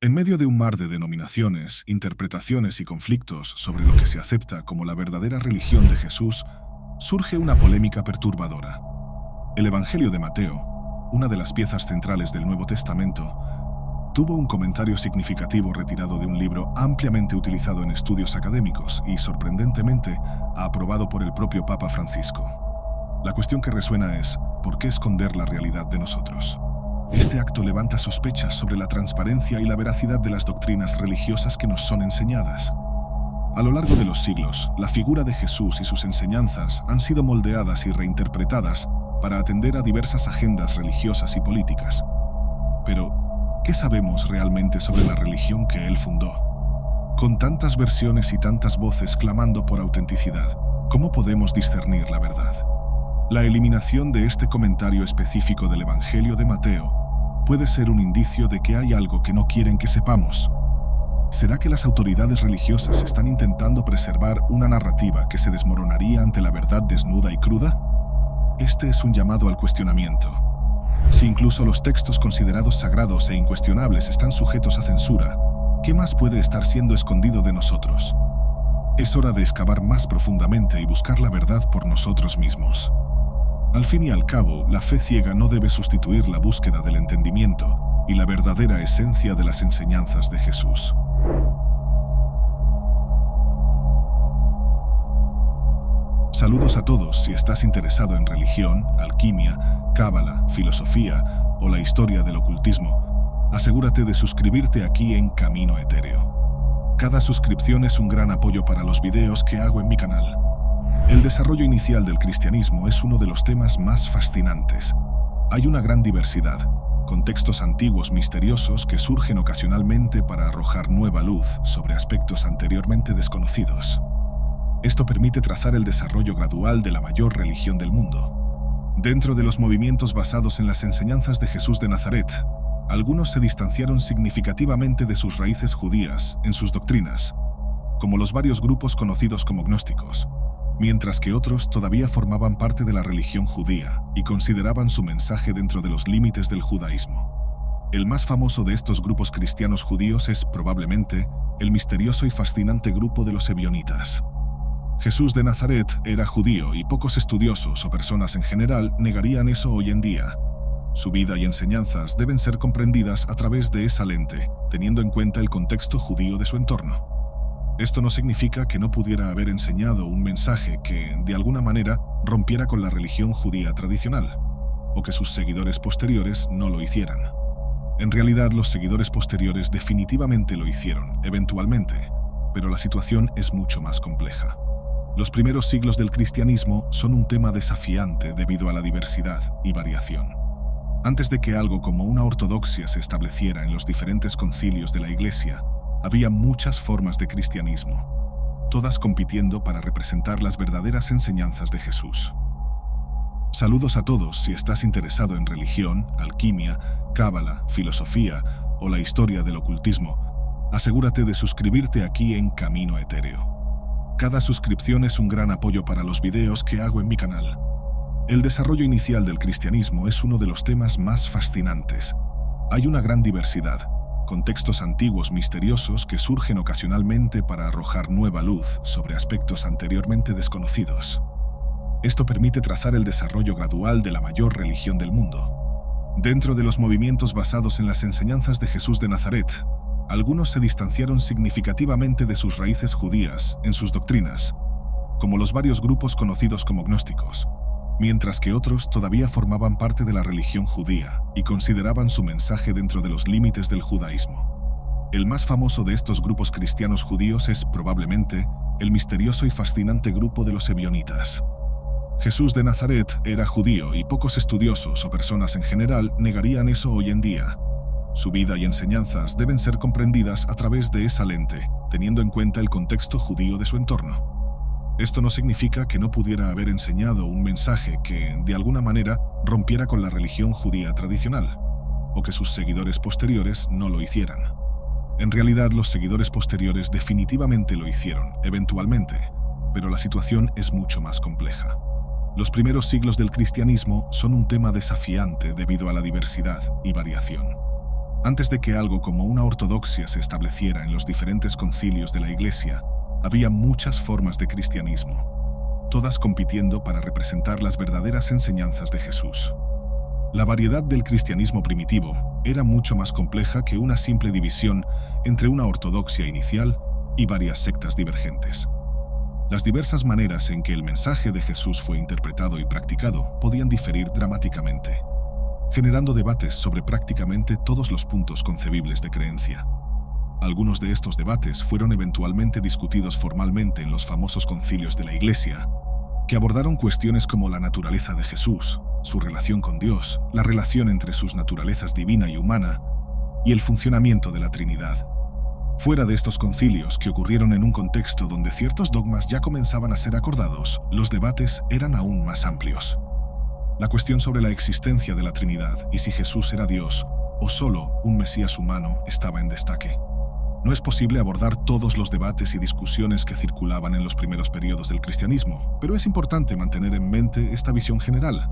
En medio de un mar de denominaciones, interpretaciones y conflictos sobre lo que se acepta como la verdadera religión de Jesús, surge una polémica perturbadora. El Evangelio de Mateo, una de las piezas centrales del Nuevo Testamento, tuvo un comentario significativo retirado de un libro ampliamente utilizado en estudios académicos y, sorprendentemente, aprobado por el propio Papa Francisco. La cuestión que resuena es, ¿por qué esconder la realidad de nosotros? Este acto levanta sospechas sobre la transparencia y la veracidad de las doctrinas religiosas que nos son enseñadas. A lo largo de los siglos, la figura de Jesús y sus enseñanzas han sido moldeadas y reinterpretadas para atender a diversas agendas religiosas y políticas. Pero, ¿qué sabemos realmente sobre la religión que él fundó? Con tantas versiones y tantas voces clamando por autenticidad, ¿cómo podemos discernir la verdad? La eliminación de este comentario específico del Evangelio de Mateo puede ser un indicio de que hay algo que no quieren que sepamos. ¿Será que las autoridades religiosas están intentando preservar una narrativa que se desmoronaría ante la verdad desnuda y cruda? Este es un llamado al cuestionamiento. Si incluso los textos considerados sagrados e incuestionables están sujetos a censura, ¿qué más puede estar siendo escondido de nosotros? Es hora de excavar más profundamente y buscar la verdad por nosotros mismos. Al fin y al cabo, la fe ciega no debe sustituir la búsqueda del entendimiento y la verdadera esencia de las enseñanzas de Jesús. Saludos a todos. Si estás interesado en religión, alquimia, cábala, filosofía o la historia del ocultismo, asegúrate de suscribirte aquí en Camino Etéreo. Cada suscripción es un gran apoyo para los videos que hago en mi canal. El desarrollo inicial del cristianismo es uno de los temas más fascinantes. Hay una gran diversidad, con textos antiguos misteriosos que surgen ocasionalmente para arrojar nueva luz sobre aspectos anteriormente desconocidos. Esto permite trazar el desarrollo gradual de la mayor religión del mundo. Dentro de los movimientos basados en las enseñanzas de Jesús de Nazaret, algunos se distanciaron significativamente de sus raíces judías en sus doctrinas, como los varios grupos conocidos como gnósticos, mientras que otros todavía formaban parte de la religión judía y consideraban su mensaje dentro de los límites del judaísmo. El más famoso de estos grupos cristianos judíos es, probablemente, el misterioso y fascinante grupo de los ebionitas. Jesús de Nazaret era judío y pocos estudiosos o personas en general negarían eso hoy en día. Su vida y enseñanzas deben ser comprendidas a través de esa lente, teniendo en cuenta el contexto judío de su entorno. Esto no significa que no pudiera haber enseñado un mensaje que, de alguna manera, rompiera con la religión judía tradicional, o que sus seguidores posteriores no lo hicieran. En realidad, los seguidores posteriores definitivamente lo hicieron, eventualmente, pero la situación es mucho más compleja. Los primeros siglos del cristianismo son un tema desafiante debido a la diversidad y variación. Antes de que algo como una ortodoxia se estableciera en los diferentes concilios de la Iglesia, había muchas formas de cristianismo, todas compitiendo para representar las verdaderas enseñanzas de Jesús. Saludos a todos. Si estás interesado en religión, alquimia, cábala, filosofía o la historia del ocultismo, asegúrate de suscribirte aquí en Camino Etéreo. Cada suscripción es un gran apoyo para los videos que hago en mi canal. El desarrollo inicial del cristianismo es uno de los temas más fascinantes. Hay una gran diversidad, con textos antiguos misteriosos que surgen ocasionalmente para arrojar nueva luz sobre aspectos anteriormente desconocidos. Esto permite trazar el desarrollo gradual de la mayor religión del mundo. Dentro de los movimientos basados en las enseñanzas de Jesús de Nazaret, algunos se distanciaron significativamente de sus raíces judías en sus doctrinas, como los varios grupos conocidos como gnósticos, mientras que otros todavía formaban parte de la religión judía y consideraban su mensaje dentro de los límites del judaísmo. El más famoso de estos grupos cristianos judíos es, probablemente, el misterioso y fascinante grupo de los ebionitas. Jesús de Nazaret era judío y pocos estudiosos o personas en general negarían eso hoy en día. Su vida y enseñanzas deben ser comprendidas a través de esa lente, teniendo en cuenta el contexto judío de su entorno. Esto no significa que no pudiera haber enseñado un mensaje que, de alguna manera, rompiera con la religión judía tradicional, o que sus seguidores posteriores no lo hicieran. En realidad, los seguidores posteriores definitivamente lo hicieron, eventualmente, pero la situación es mucho más compleja. Los primeros siglos del cristianismo son un tema desafiante debido a la diversidad y variación. Antes de que algo como una ortodoxia se estableciera en los diferentes concilios de la Iglesia, había muchas formas de cristianismo, todas compitiendo para representar las verdaderas enseñanzas de Jesús. La variedad del cristianismo primitivo era mucho más compleja que una simple división entre una ortodoxia inicial y varias sectas divergentes. Las diversas maneras en que el mensaje de Jesús fue interpretado y practicado podían diferir dramáticamente, generando debates sobre prácticamente todos los puntos concebibles de creencia. Algunos de estos debates fueron eventualmente discutidos formalmente en los famosos concilios de la Iglesia, que abordaron cuestiones como la naturaleza de Jesús, su relación con Dios, la relación entre sus naturalezas divina y humana, y el funcionamiento de la Trinidad. Fuera de estos concilios, que ocurrieron en un contexto donde ciertos dogmas ya comenzaban a ser acordados, los debates eran aún más amplios. La cuestión sobre la existencia de la Trinidad y si Jesús era Dios o solo un Mesías humano estaba en destaque. No es posible abordar todos los debates y discusiones que circulaban en los primeros periodos del cristianismo, pero es importante mantener en mente esta visión general.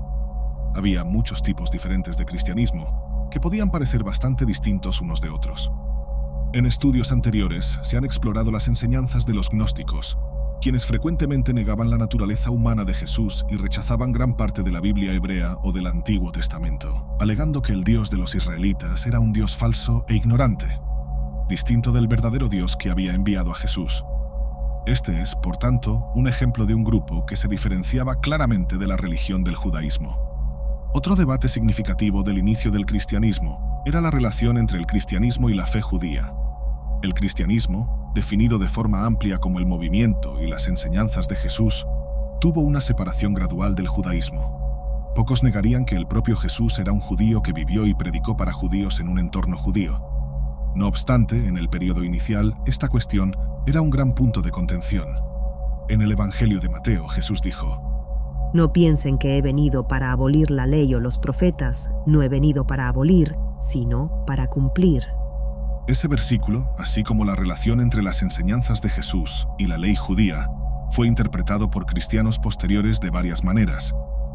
Había muchos tipos diferentes de cristianismo que podían parecer bastante distintos unos de otros. En estudios anteriores se han explorado las enseñanzas de los gnósticos, quienes frecuentemente negaban la naturaleza humana de Jesús y rechazaban gran parte de la Biblia hebrea o del Antiguo Testamento, alegando que el Dios de los israelitas era un Dios falso e ignorante, distinto del verdadero Dios que había enviado a Jesús. Este es, por tanto, un ejemplo de un grupo que se diferenciaba claramente de la religión del judaísmo. Otro debate significativo del inicio del cristianismo era la relación entre el cristianismo y la fe judía. El cristianismo, definido de forma amplia como el movimiento y las enseñanzas de Jesús, tuvo una separación gradual del judaísmo. Pocos negarían que el propio Jesús era un judío que vivió y predicó para judíos en un entorno judío. No obstante, en el periodo inicial, esta cuestión era un gran punto de contención. En el Evangelio de Mateo, Jesús dijo: No piensen que he venido para abolir la ley o los profetas, no he venido para abolir, sino para cumplir. Ese versículo, así como la relación entre las enseñanzas de Jesús y la ley judía, fue interpretado por cristianos posteriores de varias maneras,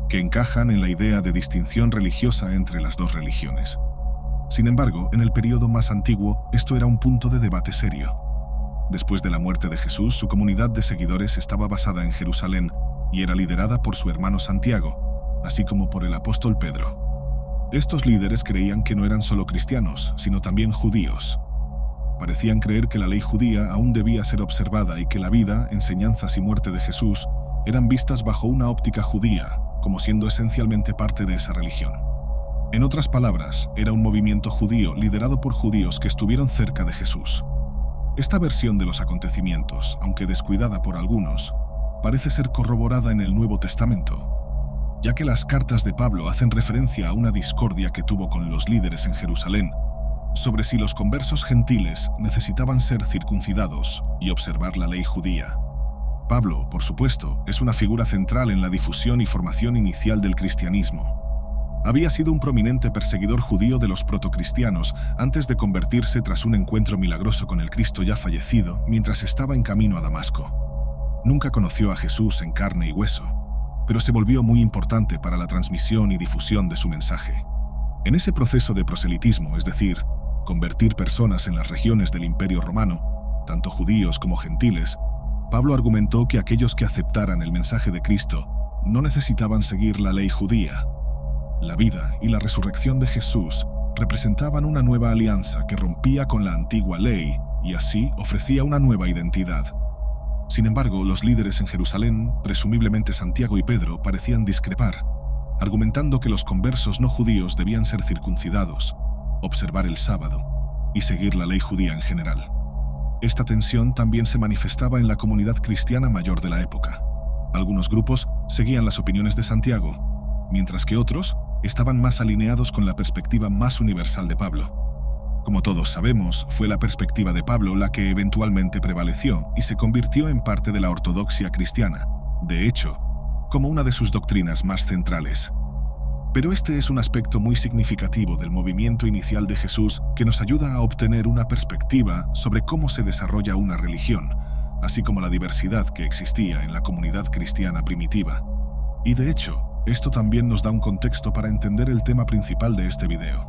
que encajan en la idea de distinción religiosa entre las dos religiones. Sin embargo, en el período más antiguo, esto era un punto de debate serio. Después de la muerte de Jesús, su comunidad de seguidores estaba basada en Jerusalén y era liderada por su hermano Santiago, así como por el apóstol Pedro. Estos líderes creían que no eran solo cristianos, sino también judíos. Parecían creer que la ley judía aún debía ser observada y que la vida, enseñanzas y muerte de Jesús eran vistas bajo una óptica judía, como siendo esencialmente parte de esa religión. En otras palabras, era un movimiento judío liderado por judíos que estuvieron cerca de Jesús. Esta versión de los acontecimientos, aunque descuidada por algunos, parece ser corroborada en el Nuevo Testamento, ya que las cartas de Pablo hacen referencia a una discordia que tuvo con los líderes en Jerusalén sobre si los conversos gentiles necesitaban ser circuncidados y observar la ley judía. Pablo, por supuesto, es una figura central en la difusión y formación inicial del cristianismo. Había sido un prominente perseguidor judío de los protocristianos antes de convertirse tras un encuentro milagroso con el Cristo ya fallecido mientras estaba en camino a Damasco. Nunca conoció a Jesús en carne y hueso, pero se volvió muy importante para la transmisión y difusión de su mensaje. En ese proceso de proselitismo, es decir, convertir personas en las regiones del Imperio Romano, tanto judíos como gentiles, Pablo argumentó que aquellos que aceptaran el mensaje de Cristo no necesitaban seguir la ley judía. La vida y la resurrección de Jesús representaban una nueva alianza que rompía con la antigua ley y así ofrecía una nueva identidad. Sin embargo, los líderes en Jerusalén, presumiblemente Santiago y Pedro, parecían discrepar, argumentando que los conversos no judíos debían ser circuncidados, observar el sábado y seguir la ley judía en general. Esta tensión también se manifestaba en la comunidad cristiana mayor de la época. Algunos grupos seguían las opiniones de Santiago, mientras que otros estaban más alineados con la perspectiva más universal de Pablo. Como todos sabemos, fue la perspectiva de Pablo la que eventualmente prevaleció y se convirtió en parte de la ortodoxia cristiana, de hecho, como una de sus doctrinas más centrales. Pero este es un aspecto muy significativo del movimiento inicial de Jesús que nos ayuda a obtener una perspectiva sobre cómo se desarrolla una religión, así como la diversidad que existía en la comunidad cristiana primitiva. Y de hecho, esto también nos da un contexto para entender el tema principal de este video.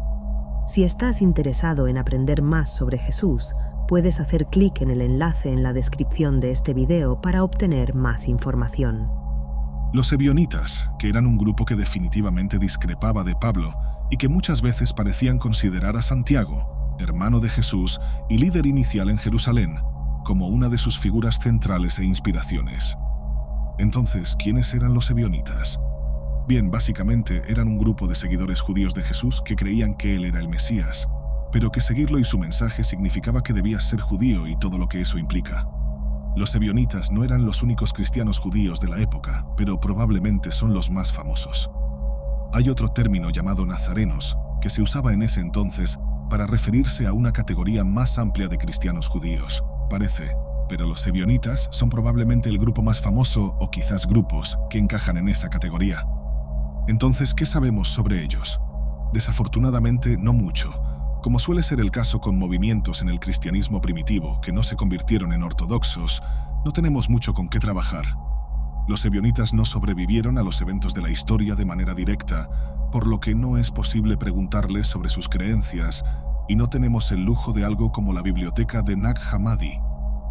Si estás interesado en aprender más sobre Jesús, puedes hacer clic en el enlace en la descripción de este video para obtener más información. Los ebionitas, que eran un grupo que definitivamente discrepaba de Pablo y que muchas veces parecían considerar a Santiago, hermano de Jesús y líder inicial en Jerusalén, como una de sus figuras centrales e inspiraciones. Entonces, ¿quiénes eran los ebionitas? Bien, básicamente eran un grupo de seguidores judíos de Jesús que creían que él era el Mesías, pero que seguirlo y su mensaje significaba que debías ser judío y todo lo que eso implica. Los ebionitas no eran los únicos cristianos judíos de la época, pero probablemente son los más famosos. Hay otro término llamado nazarenos, que se usaba en ese entonces para referirse a una categoría más amplia de cristianos judíos, parece, pero los ebionitas son probablemente el grupo más famoso o quizás grupos que encajan en esa categoría. Entonces, ¿qué sabemos sobre ellos? Desafortunadamente, no mucho. Como suele ser el caso con movimientos en el cristianismo primitivo que no se convirtieron en ortodoxos, no tenemos mucho con qué trabajar. Los ebionitas no sobrevivieron a los eventos de la historia de manera directa, por lo que no es posible preguntarles sobre sus creencias, y no tenemos el lujo de algo como la biblioteca de Nag Hammadi,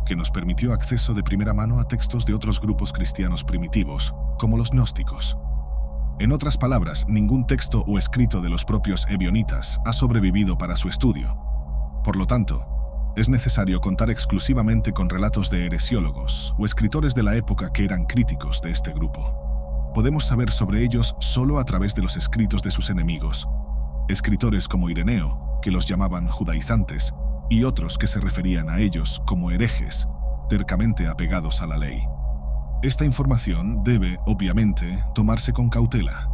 que nos permitió acceso de primera mano a textos de otros grupos cristianos primitivos, como los gnósticos. En otras palabras, ningún texto o escrito de los propios ebionitas ha sobrevivido para su estudio. Por lo tanto, es necesario contar exclusivamente con relatos de heresiólogos o escritores de la época que eran críticos de este grupo. Podemos saber sobre ellos solo a través de los escritos de sus enemigos, escritores como Ireneo, que los llamaban judaizantes, y otros que se referían a ellos como herejes, tercamente apegados a la ley. Esta información debe, obviamente, tomarse con cautela.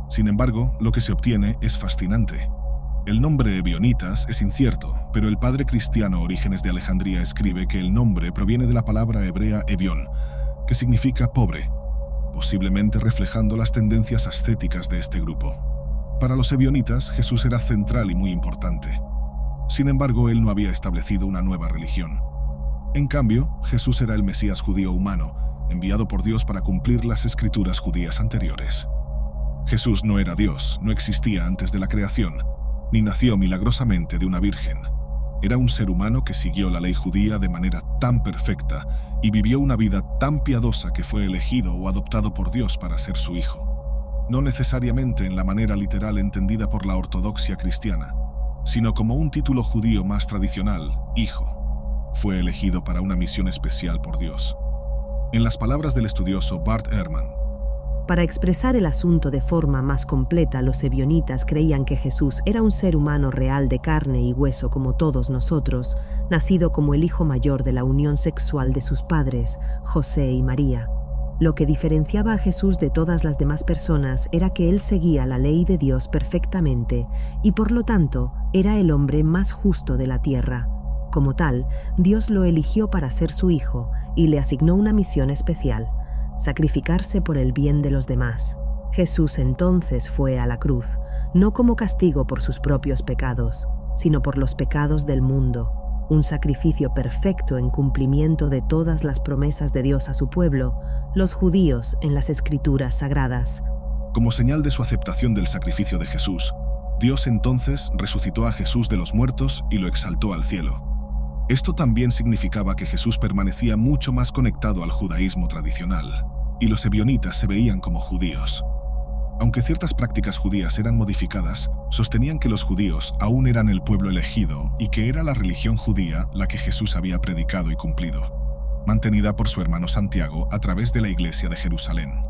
Sin embargo, lo que se obtiene es fascinante. El nombre ebionitas es incierto, pero el padre cristiano Orígenes de Alejandría escribe que el nombre proviene de la palabra hebrea ebión, que significa pobre, posiblemente reflejando las tendencias ascéticas de este grupo. Para los ebionitas, Jesús era central y muy importante. Sin embargo, él no había establecido una nueva religión. En cambio, Jesús era el Mesías judío humano, enviado por Dios para cumplir las escrituras judías anteriores. Jesús no era Dios, no existía antes de la creación, ni nació milagrosamente de una virgen. Era un ser humano que siguió la ley judía de manera tan perfecta y vivió una vida tan piadosa que fue elegido o adoptado por Dios para ser su hijo. No necesariamente en la manera literal entendida por la ortodoxia cristiana, sino como un título judío más tradicional, hijo. Fue elegido para una misión especial por Dios. En las palabras del estudioso Bart Ehrman, para expresar el asunto de forma más completa, los ebionitas creían que Jesús era un ser humano real de carne y hueso como todos nosotros, nacido como el hijo mayor de la unión sexual de sus padres, José y María. Lo que diferenciaba a Jesús de todas las demás personas era que él seguía la ley de Dios perfectamente y por lo tanto era el hombre más justo de la tierra. Como tal, Dios lo eligió para ser su hijo y le asignó una misión especial: sacrificarse por el bien de los demás. Jesús entonces fue a la cruz, no como castigo por sus propios pecados, sino por los pecados del mundo, un sacrificio perfecto en cumplimiento de todas las promesas de Dios a su pueblo, los judíos, en las Escrituras sagradas. Como señal de su aceptación del sacrificio de Jesús, Dios entonces resucitó a Jesús de los muertos y lo exaltó al cielo. Esto también significaba que Jesús permanecía mucho más conectado al judaísmo tradicional, y los ebionitas se veían como judíos. Aunque ciertas prácticas judías eran modificadas, sostenían que los judíos aún eran el pueblo elegido y que era la religión judía la que Jesús había predicado y cumplido, mantenida por su hermano Santiago a través de la Iglesia de Jerusalén.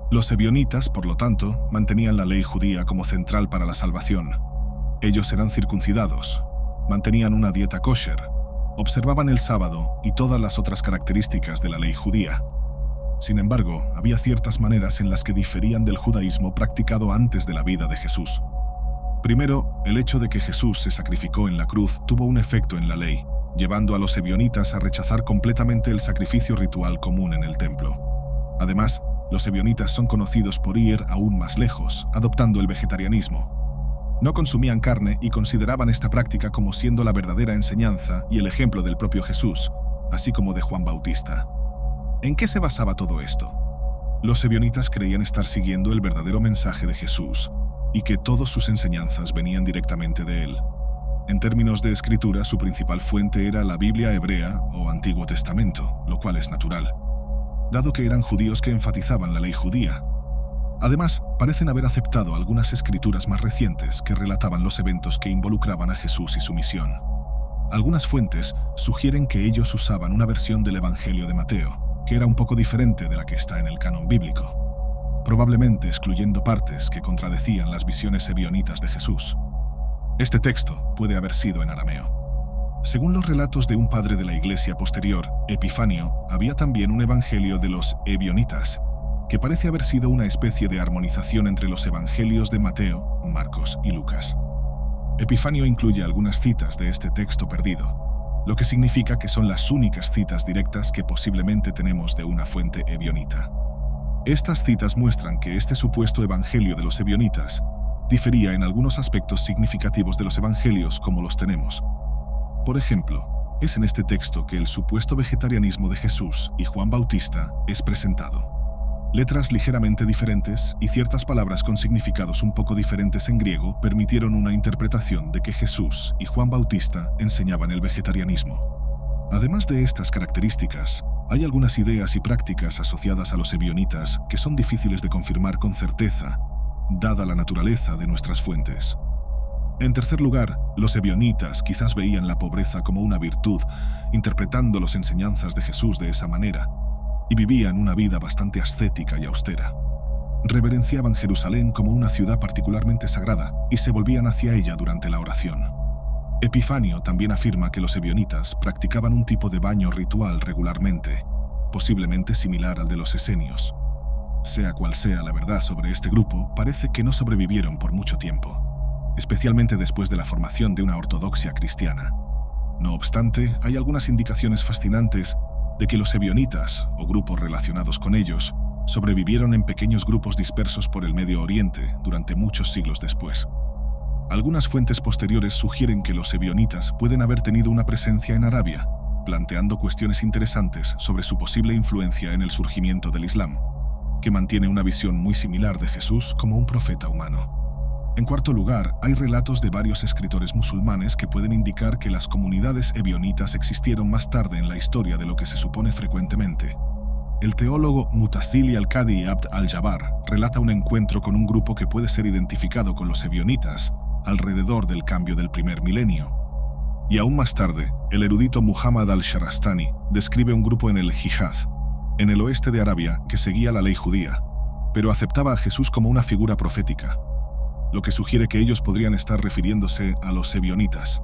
Los ebionitas, por lo tanto, mantenían la ley judía como central para la salvación. Ellos eran circuncidados, mantenían una dieta kosher, observaban el sábado y todas las otras características de la ley judía. Sin embargo, había ciertas maneras en las que diferían del judaísmo practicado antes de la vida de Jesús. Primero, el hecho de que Jesús se sacrificó en la cruz tuvo un efecto en la ley, llevando a los ebionitas a rechazar completamente el sacrificio ritual común en el templo. Además, los ebionitas son conocidos por ir aún más lejos, adoptando el vegetarianismo. No consumían carne y consideraban esta práctica como siendo la verdadera enseñanza y el ejemplo del propio Jesús, así como de Juan Bautista. ¿En qué se basaba todo esto? Los ebionitas creían estar siguiendo el verdadero mensaje de Jesús, y que todas sus enseñanzas venían directamente de él. En términos de escritura, su principal fuente era la Biblia hebrea o Antiguo Testamento, lo cual es natural, dado que eran judíos que enfatizaban la ley judía. Además, parecen haber aceptado algunas escrituras más recientes que relataban los eventos que involucraban a Jesús y su misión. Algunas fuentes sugieren que ellos usaban una versión del Evangelio de Mateo, que era un poco diferente de la que está en el canon bíblico, probablemente excluyendo partes que contradecían las visiones ebionitas de Jesús. Este texto puede haber sido en arameo. Según los relatos de un padre de la iglesia posterior, Epifanio, había también un evangelio de los ebionitas, que parece haber sido una especie de armonización entre los evangelios de Mateo, Marcos y Lucas. Epifanio incluye algunas citas de este texto perdido, lo que significa que son las únicas citas directas que posiblemente tenemos de una fuente ebionita. Estas citas muestran que este supuesto evangelio de los ebionitas difería en algunos aspectos significativos de los evangelios como los tenemos. Por ejemplo, es en este texto que el supuesto vegetarianismo de Jesús y Juan Bautista es presentado. Letras ligeramente diferentes y ciertas palabras con significados un poco diferentes en griego permitieron una interpretación de que Jesús y Juan Bautista enseñaban el vegetarianismo. Además de estas características, hay algunas ideas y prácticas asociadas a los ebionitas que son difíciles de confirmar con certeza, dada la naturaleza de nuestras fuentes. En tercer lugar, los ebionitas quizás veían la pobreza como una virtud, interpretando las enseñanzas de Jesús de esa manera, y vivían una vida bastante ascética y austera. Reverenciaban Jerusalén como una ciudad particularmente sagrada y se volvían hacia ella durante la oración. Epifanio también afirma que los ebionitas practicaban un tipo de baño ritual regularmente, posiblemente similar al de los esenios. Sea cual sea la verdad sobre este grupo, parece que no sobrevivieron por mucho tiempo, especialmente después de la formación de una ortodoxia cristiana. No obstante, hay algunas indicaciones fascinantes de que los ebionitas, o grupos relacionados con ellos, sobrevivieron en pequeños grupos dispersos por el Medio Oriente durante muchos siglos después. Algunas fuentes posteriores sugieren que los ebionitas pueden haber tenido una presencia en Arabia, planteando cuestiones interesantes sobre su posible influencia en el surgimiento del Islam, que mantiene una visión muy similar de Jesús como un profeta humano. En cuarto lugar, hay relatos de varios escritores musulmanes que pueden indicar que las comunidades ebionitas existieron más tarde en la historia de lo que se supone frecuentemente. El teólogo Mutathili al-Qadi Abd al-Jabbar relata un encuentro con un grupo que puede ser identificado con los ebionitas alrededor del cambio del primer milenio. Y aún más tarde, el erudito Muhammad al-Sharastani describe un grupo en el Hijaz, en el oeste de Arabia, que seguía la ley judía, pero aceptaba a Jesús como una figura profética, lo que sugiere que ellos podrían estar refiriéndose a los ebionitas.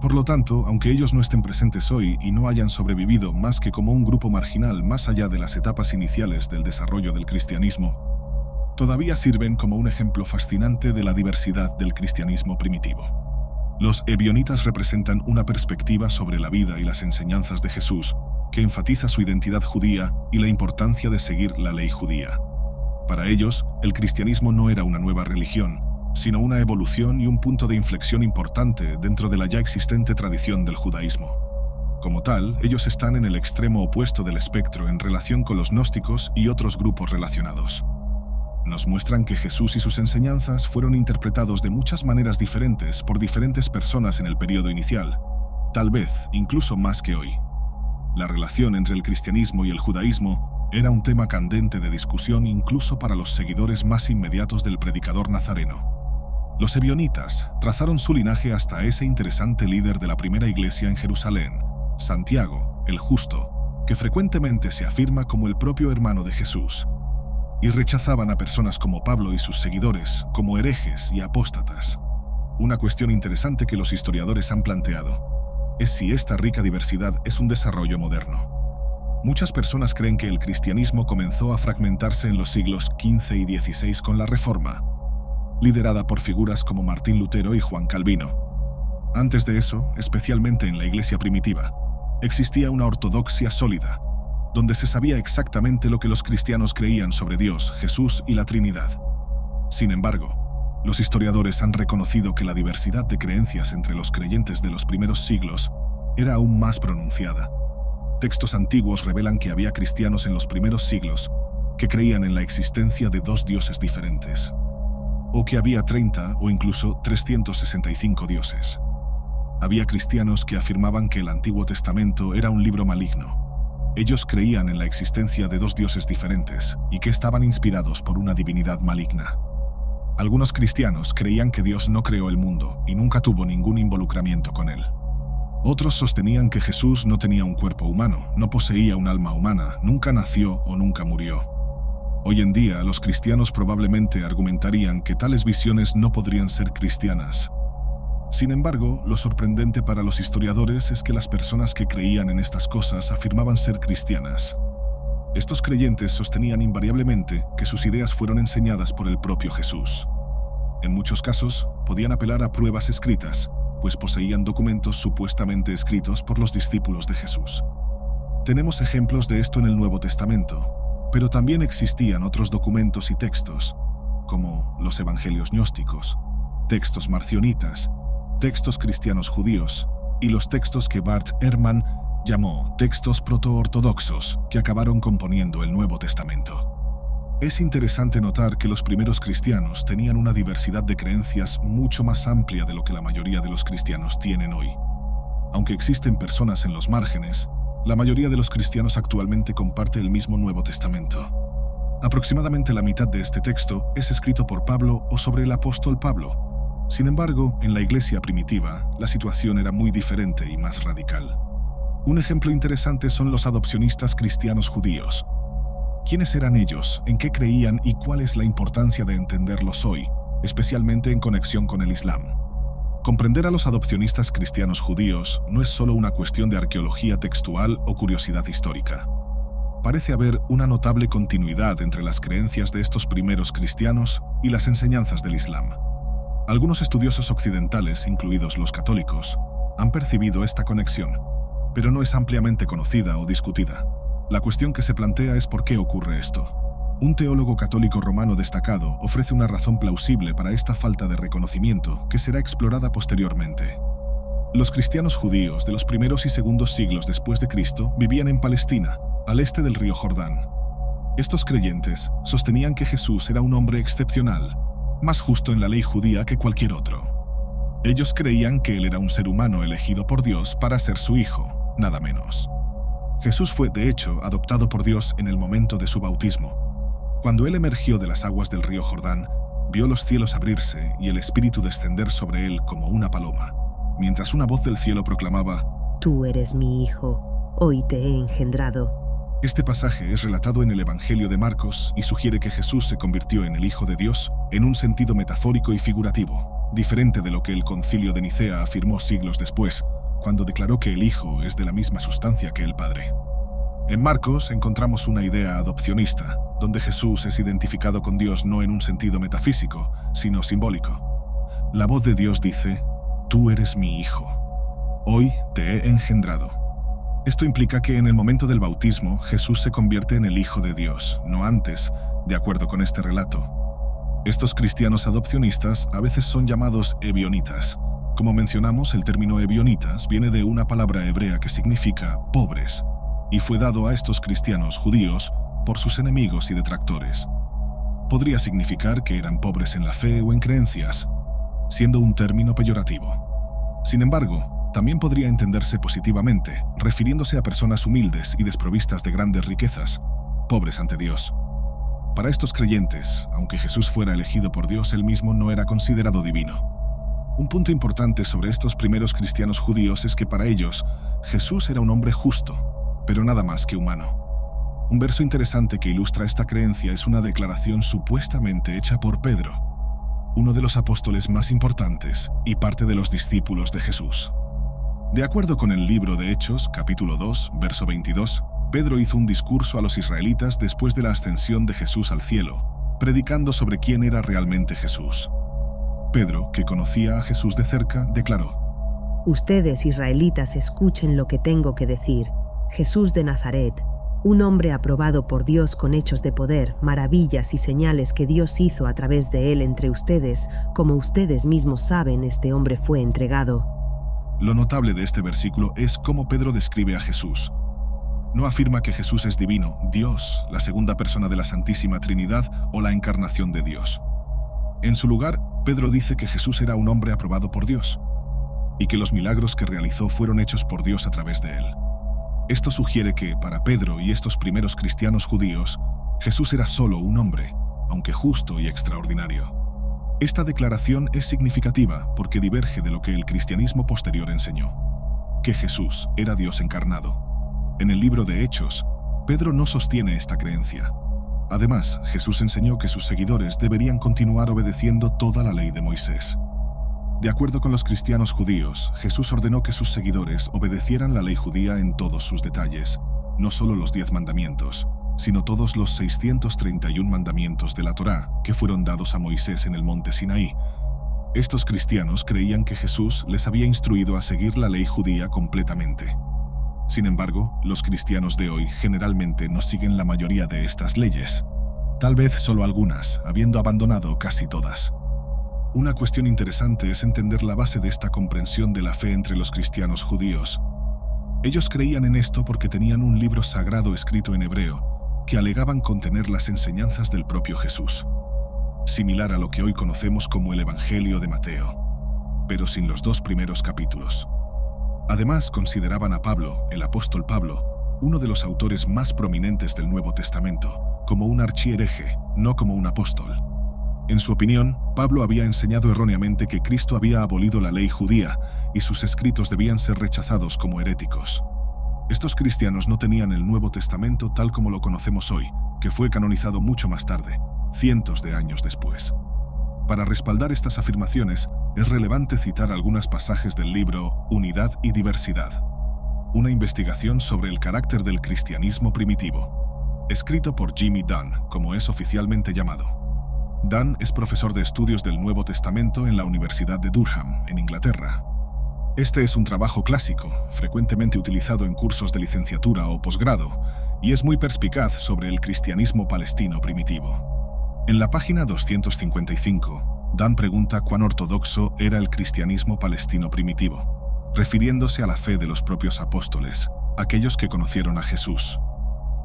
Por lo tanto, aunque ellos no estén presentes hoy y no hayan sobrevivido más que como un grupo marginal más allá de las etapas iniciales del desarrollo del cristianismo, todavía sirven como un ejemplo fascinante de la diversidad del cristianismo primitivo. Los ebionitas representan una perspectiva sobre la vida y las enseñanzas de Jesús que enfatiza su identidad judía y la importancia de seguir la ley judía. Para ellos, el cristianismo no era una nueva religión, sino una evolución y un punto de inflexión importante dentro de la ya existente tradición del judaísmo. Como tal, ellos están en el extremo opuesto del espectro en relación con los gnósticos y otros grupos relacionados. Nos muestran que Jesús y sus enseñanzas fueron interpretados de muchas maneras diferentes por diferentes personas en el periodo inicial, tal vez incluso más que hoy. La relación entre el cristianismo y el judaísmo era un tema candente de discusión incluso para los seguidores más inmediatos del predicador nazareno. Los ebionitas trazaron su linaje hasta ese interesante líder de la primera iglesia en Jerusalén, Santiago, el Justo, que frecuentemente se afirma como el propio hermano de Jesús, y rechazaban a personas como Pablo y sus seguidores como herejes y apóstatas. Una cuestión interesante que los historiadores han planteado es si esta rica diversidad es un desarrollo moderno. Muchas personas creen que el cristianismo comenzó a fragmentarse en los siglos XV y XVI con la Reforma, liderada por figuras como Martín Lutero y Juan Calvino. Antes de eso, especialmente en la iglesia primitiva, existía una ortodoxia sólida, donde se sabía exactamente lo que los cristianos creían sobre Dios, Jesús y la Trinidad. Sin embargo, los historiadores han reconocido que la diversidad de creencias entre los creyentes de los primeros siglos era aún más pronunciada. Textos antiguos revelan que había cristianos en los primeros siglos que creían en la existencia de dos dioses diferentes. o que había 30 o incluso 365 dioses. Había cristianos que afirmaban que el Antiguo Testamento era un libro maligno. Ellos creían en la existencia de dos dioses diferentes y que estaban inspirados por una divinidad maligna. Algunos cristianos creían que Dios no creó el mundo y nunca tuvo ningún involucramiento con él. Otros sostenían que Jesús no tenía un cuerpo humano, no poseía un alma humana, nunca nació o nunca murió. Hoy en día, los cristianos probablemente argumentarían que tales visiones no podrían ser cristianas. Sin embargo, lo sorprendente para los historiadores es que las personas que creían en estas cosas afirmaban ser cristianas. Estos creyentes sostenían invariablemente que sus ideas fueron enseñadas por el propio Jesús. En muchos casos, podían apelar a pruebas escritas, pues poseían documentos supuestamente escritos por los discípulos de Jesús. Tenemos ejemplos de esto en el Nuevo Testamento, pero también existían otros documentos y textos, como los evangelios gnósticos, textos marcionitas, textos cristianos judíos y los textos que Bart Ehrman llamó textos proto-ortodoxos que acabaron componiendo el Nuevo Testamento. Es interesante notar que los primeros cristianos tenían una diversidad de creencias mucho más amplia de lo que la mayoría de los cristianos tienen hoy. Aunque existen personas en los márgenes, la mayoría de los cristianos actualmente comparte el mismo Nuevo Testamento. Aproximadamente la mitad de este texto es escrito por Pablo o sobre el apóstol Pablo. Sin embargo, en la iglesia primitiva, la situación era muy diferente y más radical. Un ejemplo interesante son los adopcionistas cristianos judíos. ¿Quiénes eran ellos? ¿En qué creían? ¿Y cuál es la importancia de entenderlos hoy, especialmente en conexión con el Islam? Comprender a los adopcionistas cristianos judíos no es solo una cuestión de arqueología textual o curiosidad histórica. Parece haber una notable continuidad entre las creencias de estos primeros cristianos y las enseñanzas del Islam. Algunos estudiosos occidentales, incluidos los católicos, han percibido esta conexión, pero no es ampliamente conocida o discutida. La cuestión que se plantea es por qué ocurre esto. Un teólogo católico romano destacado ofrece una razón plausible para esta falta de reconocimiento que será explorada posteriormente. Los cristianos judíos de los primeros y segundos siglos después de Cristo vivían en Palestina, al este del río Jordán. Estos creyentes sostenían que Jesús era un hombre excepcional, más justo en la ley judía que cualquier otro. Ellos creían que él era un ser humano elegido por Dios para ser su hijo, nada menos. Jesús fue, de hecho, adoptado por Dios en el momento de su bautismo. Cuando él emergió de las aguas del río Jordán, vio los cielos abrirse y el Espíritu descender sobre él como una paloma, mientras una voz del cielo proclamaba: «Tú eres mi hijo, hoy te he engendrado». Este pasaje es relatado en el Evangelio de Marcos y sugiere que Jesús se convirtió en el Hijo de Dios en un sentido metafórico y figurativo, diferente de lo que el Concilio de Nicea afirmó siglos después, cuando declaró que el Hijo es de la misma sustancia que el Padre. En Marcos encontramos una idea adopcionista, donde Jesús es identificado con Dios no en un sentido metafísico, sino simbólico. La voz de Dios dice: «Tú eres mi Hijo, hoy te he engendrado». Esto implica que en el momento del bautismo Jesús se convierte en el Hijo de Dios, no antes, de acuerdo con este relato. Estos cristianos adopcionistas a veces son llamados ebionitas. Como mencionamos, el término ebionitas viene de una palabra hebrea que significa pobres, y fue dado a estos cristianos judíos por sus enemigos y detractores. Podría significar que eran pobres en la fe o en creencias, siendo un término peyorativo. Sin embargo, también podría entenderse positivamente, refiriéndose a personas humildes y desprovistas de grandes riquezas, pobres ante Dios. Para estos creyentes, aunque Jesús fuera elegido por Dios, él mismo no era considerado divino. Un punto importante sobre estos primeros cristianos judíos es que para ellos, Jesús era un hombre justo, pero nada más que humano. Un verso interesante que ilustra esta creencia es una declaración supuestamente hecha por Pedro, uno de los apóstoles más importantes y parte de los discípulos de Jesús. De acuerdo con el libro de Hechos, capítulo 2, verso 22, Pedro hizo un discurso a los israelitas después de la ascensión de Jesús al cielo, predicando sobre quién era realmente Jesús. Pedro, que conocía a Jesús de cerca, declaró: «Ustedes, israelitas, escuchen lo que tengo que decir. Jesús de Nazaret, un hombre aprobado por Dios con hechos de poder, maravillas y señales que Dios hizo a través de él entre ustedes, como ustedes mismos saben, este hombre fue entregado». Lo notable de este versículo es cómo Pedro describe a Jesús. No afirma que Jesús es divino, Dios, la segunda persona de la Santísima Trinidad o la encarnación de Dios. En su lugar, Pedro dice que Jesús era un hombre aprobado por Dios y que los milagros que realizó fueron hechos por Dios a través de él. Esto sugiere que, para Pedro y estos primeros cristianos judíos, Jesús era solo un hombre, aunque justo y extraordinario. Esta declaración es significativa porque diverge de lo que el cristianismo posterior enseñó, que Jesús era Dios encarnado. En el libro de Hechos, Pedro no sostiene esta creencia. Además, Jesús enseñó que sus seguidores deberían continuar obedeciendo toda la ley de Moisés. De acuerdo con los cristianos judíos, Jesús ordenó que sus seguidores obedecieran la ley judía en todos sus detalles, no solo los 10 mandamientos, sino todos los 631 mandamientos de la Torá que fueron dados a Moisés en el monte Sinaí. Estos cristianos creían que Jesús les había instruido a seguir la ley judía completamente. Sin embargo, los cristianos de hoy generalmente no siguen la mayoría de estas leyes. Tal vez solo algunas, habiendo abandonado casi todas. Una cuestión interesante es entender la base de esta comprensión de la fe entre los cristianos judíos. Ellos creían en esto porque tenían un libro sagrado escrito en hebreo que alegaban contener las enseñanzas del propio Jesús, similar a lo que hoy conocemos como el Evangelio de Mateo, pero sin los 2 primeros capítulos. Además, consideraban a Pablo, el apóstol Pablo, uno de los autores más prominentes del Nuevo Testamento, como un archihereje, no como un apóstol. En su opinión, Pablo había enseñado erróneamente que Cristo había abolido la ley judía y sus escritos debían ser rechazados como heréticos. Estos cristianos no tenían el Nuevo Testamento tal como lo conocemos hoy, que fue canonizado mucho más tarde, cientos de años después. Para respaldar estas afirmaciones, es relevante citar algunos pasajes del libro Unidad y Diversidad, una investigación sobre el carácter del cristianismo primitivo, escrito por Jimmy Dunn, como es oficialmente llamado. Dunn es profesor de estudios del Nuevo Testamento en la Universidad de Durham, en Inglaterra. Este es un trabajo clásico, frecuentemente utilizado en cursos de licenciatura o posgrado, y es muy perspicaz sobre el cristianismo palestino primitivo. En la página 255, Dunn pregunta cuán ortodoxo era el cristianismo palestino primitivo, refiriéndose a la fe de los propios apóstoles, aquellos que conocieron a Jesús.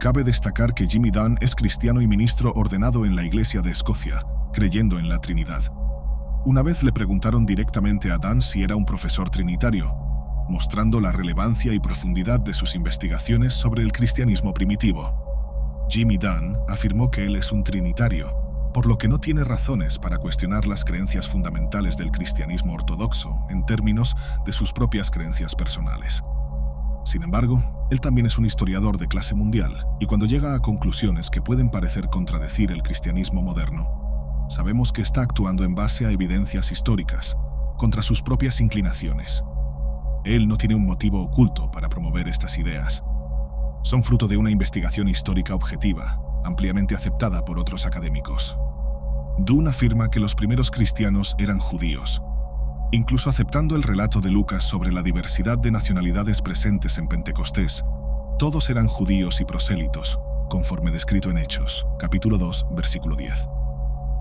Cabe destacar que Jimmy Dunn es cristiano y ministro ordenado en la Iglesia de Escocia, creyendo en la Trinidad. Una vez le preguntaron directamente a Dunn si era un profesor trinitario, mostrando la relevancia y profundidad de sus investigaciones sobre el cristianismo primitivo. Jimmy Dunn afirmó que él es un trinitario, por lo que no tiene razones para cuestionar las creencias fundamentales del cristianismo ortodoxo en términos de sus propias creencias personales. Sin embargo, él también es un historiador de clase mundial, y cuando llega a conclusiones que pueden parecer contradecir el cristianismo moderno, sabemos que está actuando en base a evidencias históricas, contra sus propias inclinaciones. Él no tiene un motivo oculto para promover estas ideas. Son fruto de una investigación histórica objetiva, ampliamente aceptada por otros académicos. Dunn afirma que los primeros cristianos eran judíos, incluso aceptando el relato de Lucas sobre la diversidad de nacionalidades presentes en Pentecostés. Todos eran judíos y prosélitos, conforme descrito en Hechos, capítulo 2, versículo 10.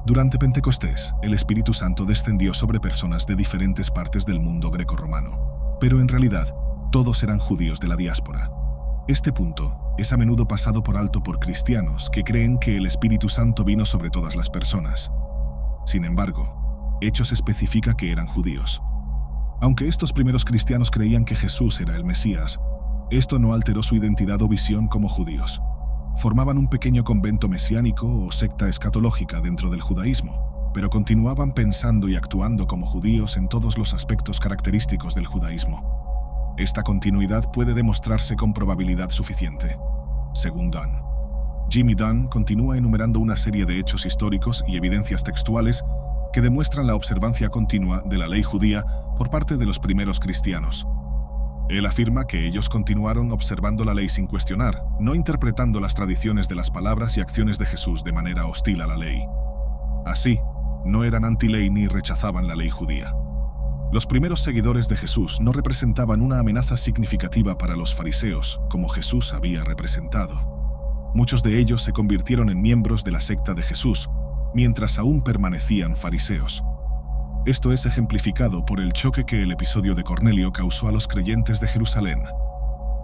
Durante Pentecostés, el Espíritu Santo descendió sobre personas de diferentes partes del mundo grecorromano, pero en realidad, todos eran judíos de la diáspora. Este punto es a menudo pasado por alto por cristianos que creen que el Espíritu Santo vino sobre todas las personas. Sin embargo, Hechos especifica que eran judíos. Aunque estos primeros cristianos creían que Jesús era el Mesías, esto no alteró su identidad o visión como judíos. Formaban un pequeño convento mesiánico o secta escatológica dentro del judaísmo, pero continuaban pensando y actuando como judíos en todos los aspectos característicos del judaísmo. Esta continuidad puede demostrarse con probabilidad suficiente, según Dunn. Jimmy Dunn continúa enumerando una serie de hechos históricos y evidencias textuales que demuestran la observancia continua de la ley judía por parte de los primeros cristianos. Él afirma que ellos continuaron observando la ley sin cuestionar, no interpretando las tradiciones de las palabras y acciones de Jesús de manera hostil a la ley. Así, no eran anti-ley ni rechazaban la ley judía. Los primeros seguidores de Jesús no representaban una amenaza significativa para los fariseos, como Jesús había representado. Muchos de ellos se convirtieron en miembros de la secta de Jesús, mientras aún permanecían fariseos. Esto es ejemplificado por el choque que el episodio de Cornelio causó a los creyentes de Jerusalén,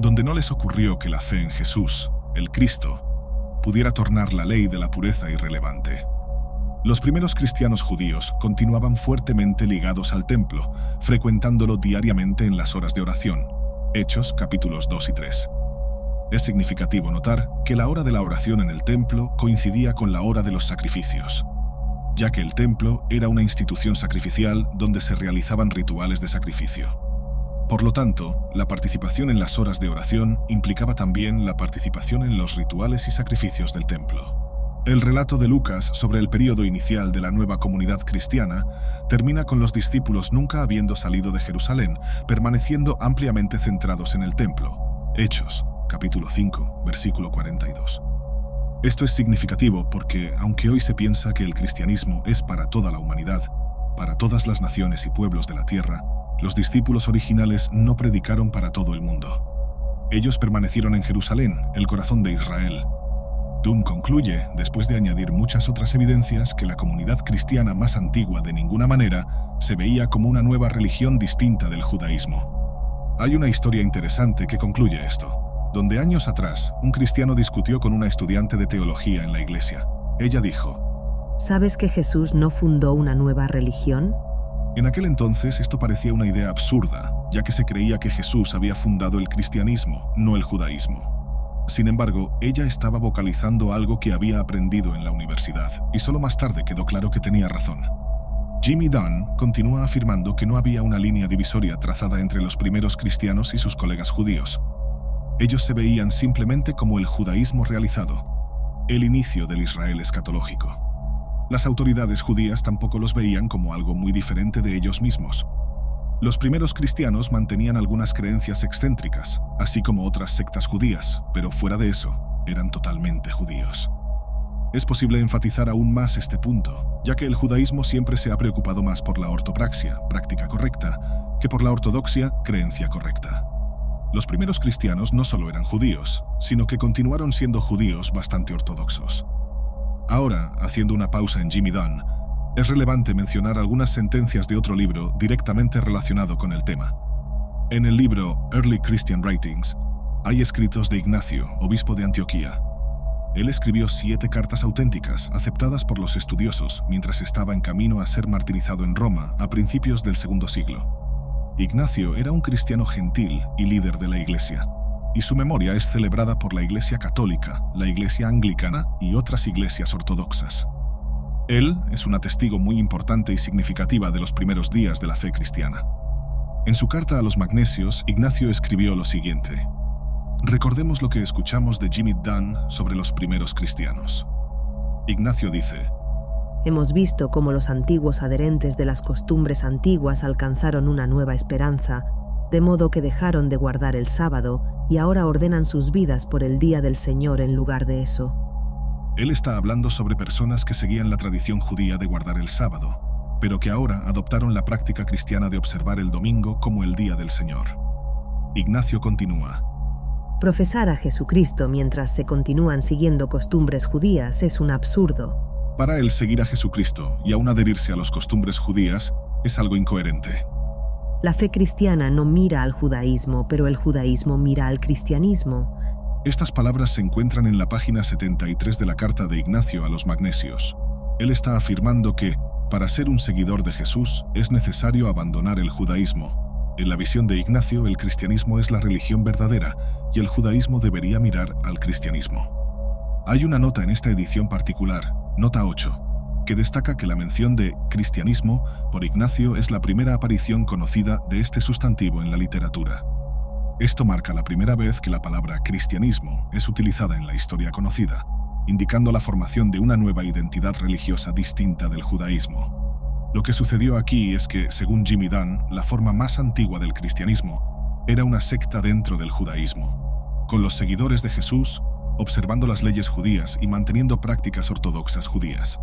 donde no les ocurrió que la fe en Jesús, el Cristo, pudiera tornar la ley de la pureza irrelevante. Los primeros cristianos judíos continuaban fuertemente ligados al templo, frecuentándolo diariamente en las horas de oración. Hechos capítulos 2 y 3. Es significativo notar que la hora de la oración en el templo coincidía con la hora de los sacrificios, ya que el templo era una institución sacrificial donde se realizaban rituales de sacrificio. Por lo tanto, la participación en las horas de oración implicaba también la participación en los rituales y sacrificios del templo. El relato de Lucas sobre el período inicial de la nueva comunidad cristiana termina con los discípulos nunca habiendo salido de Jerusalén, permaneciendo ampliamente centrados en el templo. Hechos, capítulo 5, versículo 42. Esto es significativo porque, aunque hoy se piensa que el cristianismo es para toda la humanidad, para todas las naciones y pueblos de la tierra, los discípulos originales no predicaron para todo el mundo. Ellos permanecieron en Jerusalén, el corazón de Israel. Dunn concluye, después de añadir muchas otras evidencias, que la comunidad cristiana más antigua de ninguna manera se veía como una nueva religión distinta del judaísmo. Hay una historia interesante que concluye esto, donde años atrás un cristiano discutió con una estudiante de teología en la iglesia. Ella dijo: ¿Sabes que Jesús no fundó una nueva religión? En aquel entonces esto parecía una idea absurda, ya que se creía que Jesús había fundado el cristianismo, no el judaísmo. Sin embargo, ella estaba vocalizando algo que había aprendido en la universidad, y solo más tarde quedó claro que tenía razón. Jimmy Dunn continúa afirmando que no había una línea divisoria trazada entre los primeros cristianos y sus colegas judíos. Ellos se veían simplemente como el judaísmo realizado, el inicio del Israel escatológico. Las autoridades judías tampoco los veían como algo muy diferente de ellos mismos. Los primeros cristianos mantenían algunas creencias excéntricas, así como otras sectas judías, pero fuera de eso, eran totalmente judíos. Es posible enfatizar aún más este punto, ya que el judaísmo siempre se ha preocupado más por la ortopraxia, práctica correcta, que por la ortodoxia, creencia correcta. Los primeros cristianos no solo eran judíos, sino que continuaron siendo judíos bastante ortodoxos. Ahora, haciendo una pausa en Jimmy Dunn, es relevante mencionar algunas sentencias de otro libro directamente relacionado con el tema. En el libro Early Christian Writings hay escritos de Ignacio, obispo de Antioquía. Él escribió 7 cartas auténticas aceptadas por los estudiosos mientras estaba en camino a ser martirizado en Roma a principios del segundo siglo. Ignacio era un cristiano gentil y líder de la Iglesia, y su memoria es celebrada por la Iglesia Católica, la Iglesia Anglicana y otras iglesias ortodoxas. Él es una testigo muy importante y significativa de los primeros días de la fe cristiana. En su carta a los Magnesios, Ignacio escribió lo siguiente: recordemos lo que escuchamos de Jimmy Dunn sobre los primeros cristianos. Ignacio dice: hemos visto cómo los antiguos adherentes de las costumbres antiguas alcanzaron una nueva esperanza, de modo que dejaron de guardar el sábado y ahora ordenan sus vidas por el día del Señor en lugar de eso. Él está hablando sobre personas que seguían la tradición judía de guardar el sábado, pero que ahora adoptaron la práctica cristiana de observar el domingo como el día del Señor. Ignacio continúa: profesar a Jesucristo mientras se continúan siguiendo costumbres judías es un absurdo. Para él, seguir a Jesucristo y aún adherirse a las costumbres judías es algo incoherente. La fe cristiana no mira al judaísmo, pero el judaísmo mira al cristianismo. Estas palabras se encuentran en la página 73 de la carta de Ignacio a los Magnesios. Él está afirmando que, para ser un seguidor de Jesús, es necesario abandonar el judaísmo. En la visión de Ignacio, el cristianismo es la religión verdadera y el judaísmo debería mirar al cristianismo. Hay una nota en esta edición particular, nota 8, que destaca que la mención de cristianismo por Ignacio es la primera aparición conocida de este sustantivo en la literatura. Esto marca la primera vez que la palabra cristianismo es utilizada en la historia conocida, indicando la formación de una nueva identidad religiosa distinta del judaísmo. Lo que sucedió aquí es que, según Jimmy Dunn, la forma más antigua del cristianismo era una secta dentro del judaísmo, con los seguidores de Jesús observando las leyes judías y manteniendo prácticas ortodoxas judías.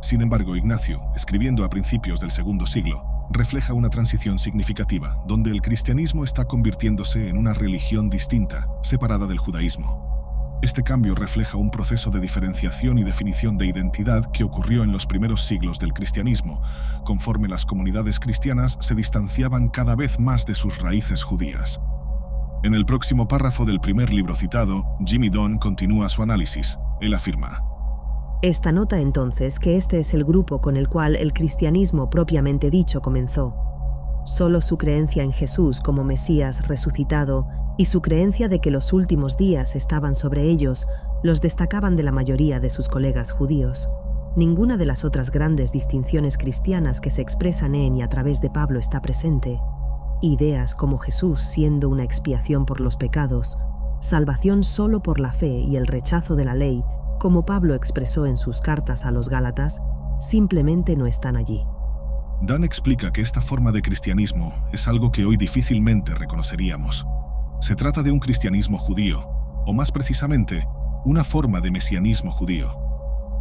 Sin embargo, Ignacio, escribiendo a principios del segundo siglo, refleja una transición significativa, donde el cristianismo está convirtiéndose en una religión distinta, separada del judaísmo. Este cambio refleja un proceso de diferenciación y definición de identidad que ocurrió en los primeros siglos del cristianismo, conforme las comunidades cristianas se distanciaban cada vez más de sus raíces judías. En el próximo párrafo del primer libro citado, Jimmy Dunn continúa su análisis. Él afirma: Esta nota entonces que este es el grupo con el cual el cristianismo propiamente dicho comenzó. Solo su creencia en Jesús como Mesías resucitado y su creencia de que los últimos días estaban sobre ellos los destacaban de la mayoría de sus colegas judíos. Ninguna de las otras grandes distinciones cristianas que se expresan en y a través de Pablo está presente. Ideas como Jesús siendo una expiación por los pecados, salvación solo por la fe y el rechazo de la ley, como Pablo expresó en sus cartas a los Gálatas, simplemente no están allí. Dan explica que esta forma de cristianismo es algo que hoy difícilmente reconoceríamos. Se trata de un cristianismo judío, o más precisamente, una forma de mesianismo judío,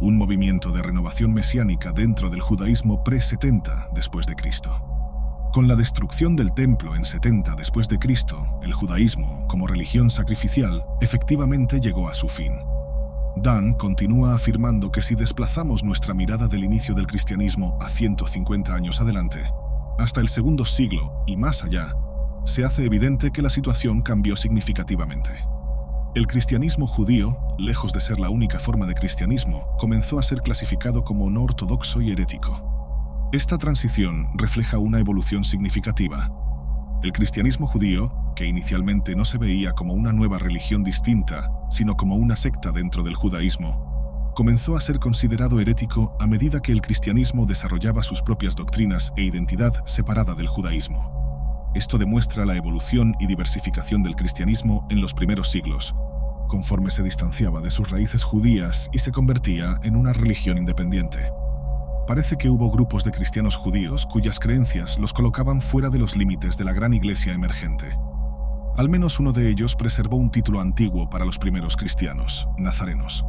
un movimiento de renovación mesiánica dentro del judaísmo pre-70 después de Cristo. Con la destrucción del templo en 70 después de Cristo, el judaísmo, como religión sacrificial, efectivamente llegó a su fin. Dan continúa afirmando que si desplazamos nuestra mirada del inicio del cristianismo a 150 años adelante, hasta el segundo siglo y más allá, se hace evidente que la situación cambió significativamente. El cristianismo judío, lejos de ser la única forma de cristianismo, comenzó a ser clasificado como no ortodoxo y herético. Esta transición refleja una evolución significativa. El cristianismo judío, que inicialmente no se veía como una nueva religión distinta, sino como una secta dentro del judaísmo, comenzó a ser considerado herético a medida que el cristianismo desarrollaba sus propias doctrinas e identidad separada del judaísmo. Esto demuestra la evolución y diversificación del cristianismo en los primeros siglos, conforme se distanciaba de sus raíces judías y se convertía en una religión independiente. Parece que hubo grupos de cristianos judíos cuyas creencias los colocaban fuera de los límites de la gran iglesia emergente. Al menos uno de ellos preservó un título antiguo para los primeros cristianos, nazarenos.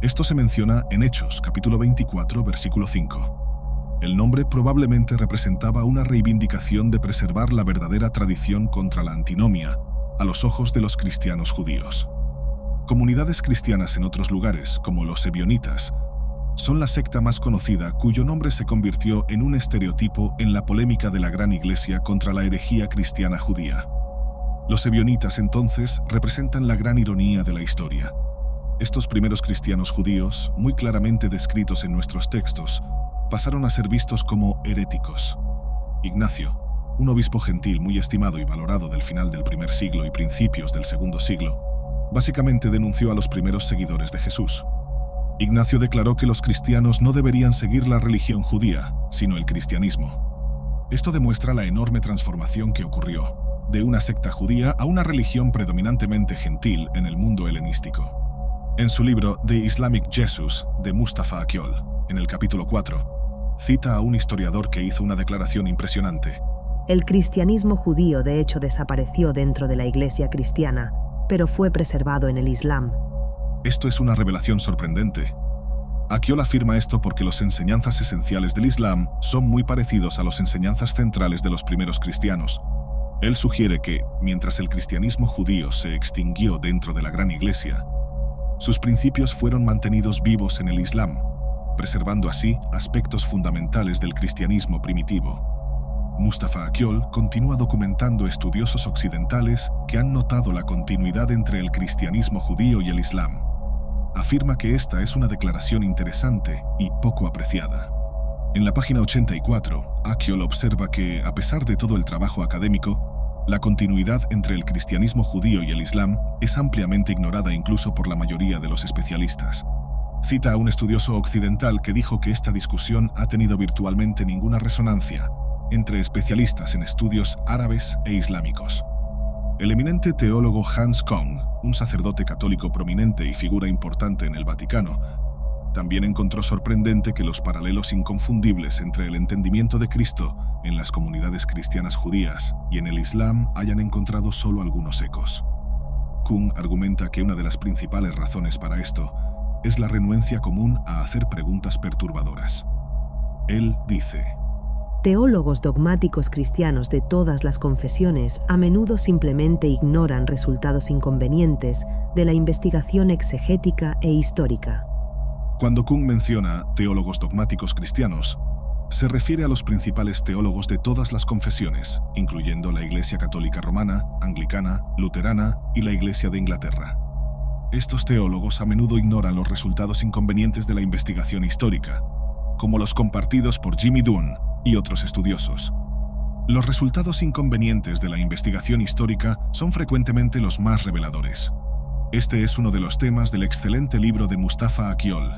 Esto se menciona en Hechos, capítulo 24, versículo 5. El nombre probablemente representaba una reivindicación de preservar la verdadera tradición contra la antinomia a los ojos de los cristianos judíos. Comunidades cristianas en otros lugares, como los ebionitas, son la secta más conocida cuyo nombre se convirtió en un estereotipo en la polémica de la gran iglesia contra la herejía cristiana judía. Los ebionitas entonces representan la gran ironía de la historia. Estos primeros cristianos judíos, muy claramente descritos en nuestros textos, pasaron a ser vistos como heréticos. Ignacio, un obispo gentil muy estimado y valorado del final del primer siglo y principios del segundo siglo, básicamente denunció a los primeros seguidores de Jesús. Ignacio declaró que los cristianos no deberían seguir la religión judía, sino el cristianismo. Esto demuestra la enorme transformación que ocurrió, de una secta judía a una religión predominantemente gentil en el mundo helenístico. En su libro The Islamic Jesus, de Mustafa Akyol, en el capítulo 4, cita a un historiador que hizo una declaración impresionante. El cristianismo judío de hecho desapareció dentro de la iglesia cristiana, pero fue preservado en el Islam. Esto es una revelación sorprendente. Akyol afirma esto porque las enseñanzas esenciales del Islam son muy parecidos a las enseñanzas centrales de los primeros cristianos. Él sugiere que, mientras el cristianismo judío se extinguió dentro de la gran iglesia, sus principios fueron mantenidos vivos en el Islam, preservando así aspectos fundamentales del cristianismo primitivo. Mustafa Akyol continúa documentando estudiosos occidentales que han notado la continuidad entre el cristianismo judío y el Islam. Afirma que esta es una declaración interesante y poco apreciada. En la página 84, Akyol observa que, a pesar de todo el trabajo académico, la continuidad entre el cristianismo judío y el Islam es ampliamente ignorada incluso por la mayoría de los especialistas. Cita a un estudioso occidental que dijo que esta discusión ha tenido virtualmente ninguna resonancia entre especialistas en estudios árabes e islámicos. El eminente teólogo Hans Kong, un sacerdote católico prominente y figura importante en el Vaticano, también encontró sorprendente que los paralelos inconfundibles entre el entendimiento de Cristo en las comunidades cristianas judías y en el Islam hayan encontrado solo algunos ecos. Kung argumenta que una de las principales razones para esto es la renuencia común a hacer preguntas perturbadoras. Él dice: teólogos dogmáticos cristianos de todas las confesiones a menudo simplemente ignoran resultados inconvenientes de la investigación exegética e histórica. Cuando Kung menciona teólogos dogmáticos cristianos, se refiere a los principales teólogos de todas las confesiones, incluyendo la Iglesia Católica Romana, Anglicana, Luterana y la Iglesia de Inglaterra. Estos teólogos a menudo ignoran los resultados inconvenientes de la investigación histórica, como los compartidos por Jimmy Dunn y otros estudiosos. Los resultados inconvenientes de la investigación histórica son frecuentemente los más reveladores. Este es uno de los temas del excelente libro de Mustafa Akyol,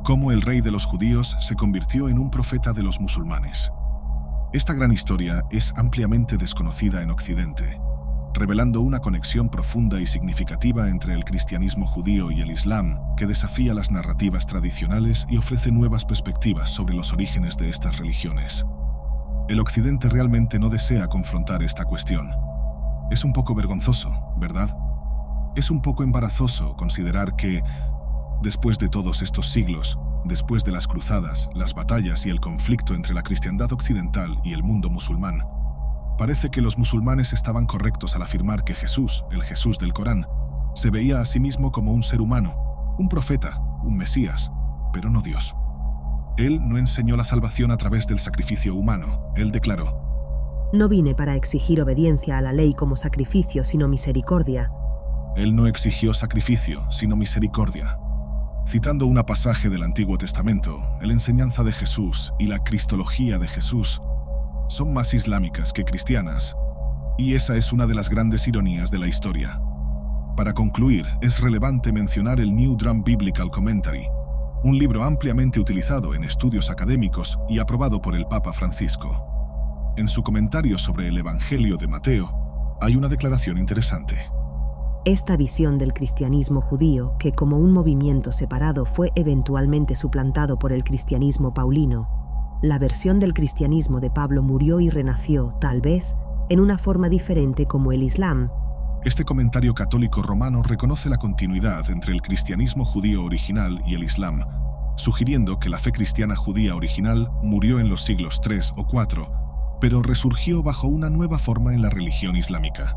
Cómo el rey de los judíos se convirtió en un profeta de los musulmanes. Esta gran historia es ampliamente desconocida en Occidente, revelando una conexión profunda y significativa entre el cristianismo judío y el Islam que desafía las narrativas tradicionales y ofrece nuevas perspectivas sobre los orígenes de estas religiones. El Occidente realmente no desea confrontar esta cuestión. Es un poco vergonzoso, ¿verdad? Es un poco embarazoso considerar que, después de todos estos siglos, después de las cruzadas, las batallas y el conflicto entre la cristiandad occidental y el mundo musulmán, parece que los musulmanes estaban correctos al afirmar que Jesús, el Jesús del Corán, se veía a sí mismo como un ser humano, un profeta, un Mesías, pero no Dios. Él no enseñó la salvación a través del sacrificio humano. Él declaró: No vine para exigir obediencia a la ley como sacrificio, sino misericordia. Él no exigió sacrificio, sino misericordia. Citando un pasaje del Antiguo Testamento, la enseñanza de Jesús y la cristología de Jesús son más islámicas que cristianas, y esa es una de las grandes ironías de la historia. Para concluir, es relevante mencionar el New Drum Biblical Commentary, un libro ampliamente utilizado en estudios académicos y aprobado por el Papa Francisco. En su comentario sobre el Evangelio de Mateo, hay una declaración interesante. Esta visión del cristianismo judío, que como un movimiento separado fue eventualmente suplantado por el cristianismo paulino, la versión del cristianismo de Pablo murió y renació, tal vez, en una forma diferente como el Islam. Este comentario católico romano reconoce la continuidad entre el cristianismo judío original y el Islam, sugiriendo que la fe cristiana judía original murió en los siglos III o IV, pero resurgió bajo una nueva forma en la religión islámica.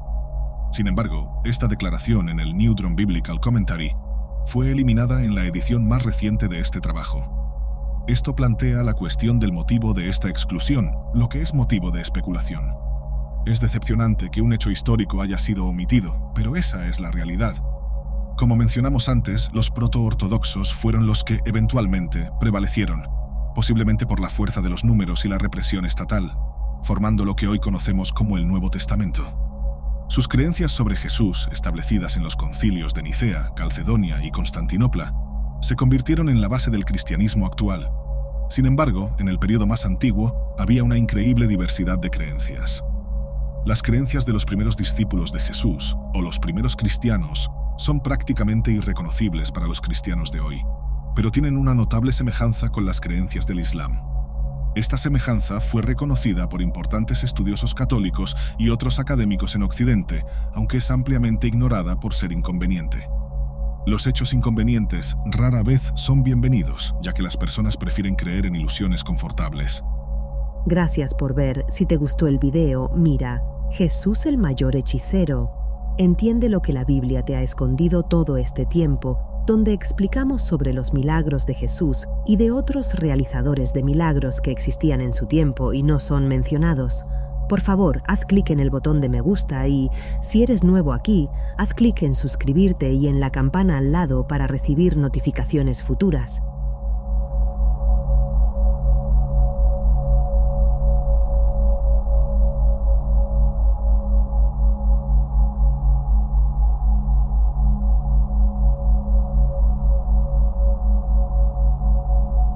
Sin embargo, esta declaración en el New Drum Biblical Commentary fue eliminada en la edición más reciente de este trabajo. Esto plantea la cuestión del motivo de esta exclusión, lo que es motivo de especulación. Es decepcionante que un hecho histórico haya sido omitido, pero esa es la realidad. Como mencionamos antes, los proto-ortodoxos fueron los que eventualmente prevalecieron, posiblemente por la fuerza de los números y la represión estatal, formando lo que hoy conocemos como el Nuevo Testamento. Sus creencias sobre Jesús, establecidas en los concilios de Nicea, Calcedonia y Constantinopla, se convirtieron en la base del cristianismo actual. Sin embargo, en el periodo más antiguo, había una increíble diversidad de creencias. Las creencias de los primeros discípulos de Jesús, o los primeros cristianos, son prácticamente irreconocibles para los cristianos de hoy, pero tienen una notable semejanza con las creencias del Islam. Esta semejanza fue reconocida por importantes estudiosos católicos y otros académicos en Occidente, aunque es ampliamente ignorada por ser inconveniente. Los hechos inconvenientes rara vez son bienvenidos, ya que las personas prefieren creer en ilusiones confortables. Gracias por ver. Si te gustó el video, mira, Jesús el mayor hechicero. Entiende lo que la Biblia te ha escondido todo este tiempo, donde explicamos sobre los milagros de Jesús y de otros realizadores de milagros que existían en su tiempo y no son mencionados. Por favor, haz clic en el botón de me gusta y, si eres nuevo aquí, haz clic en suscribirte y en la campana al lado para recibir notificaciones futuras.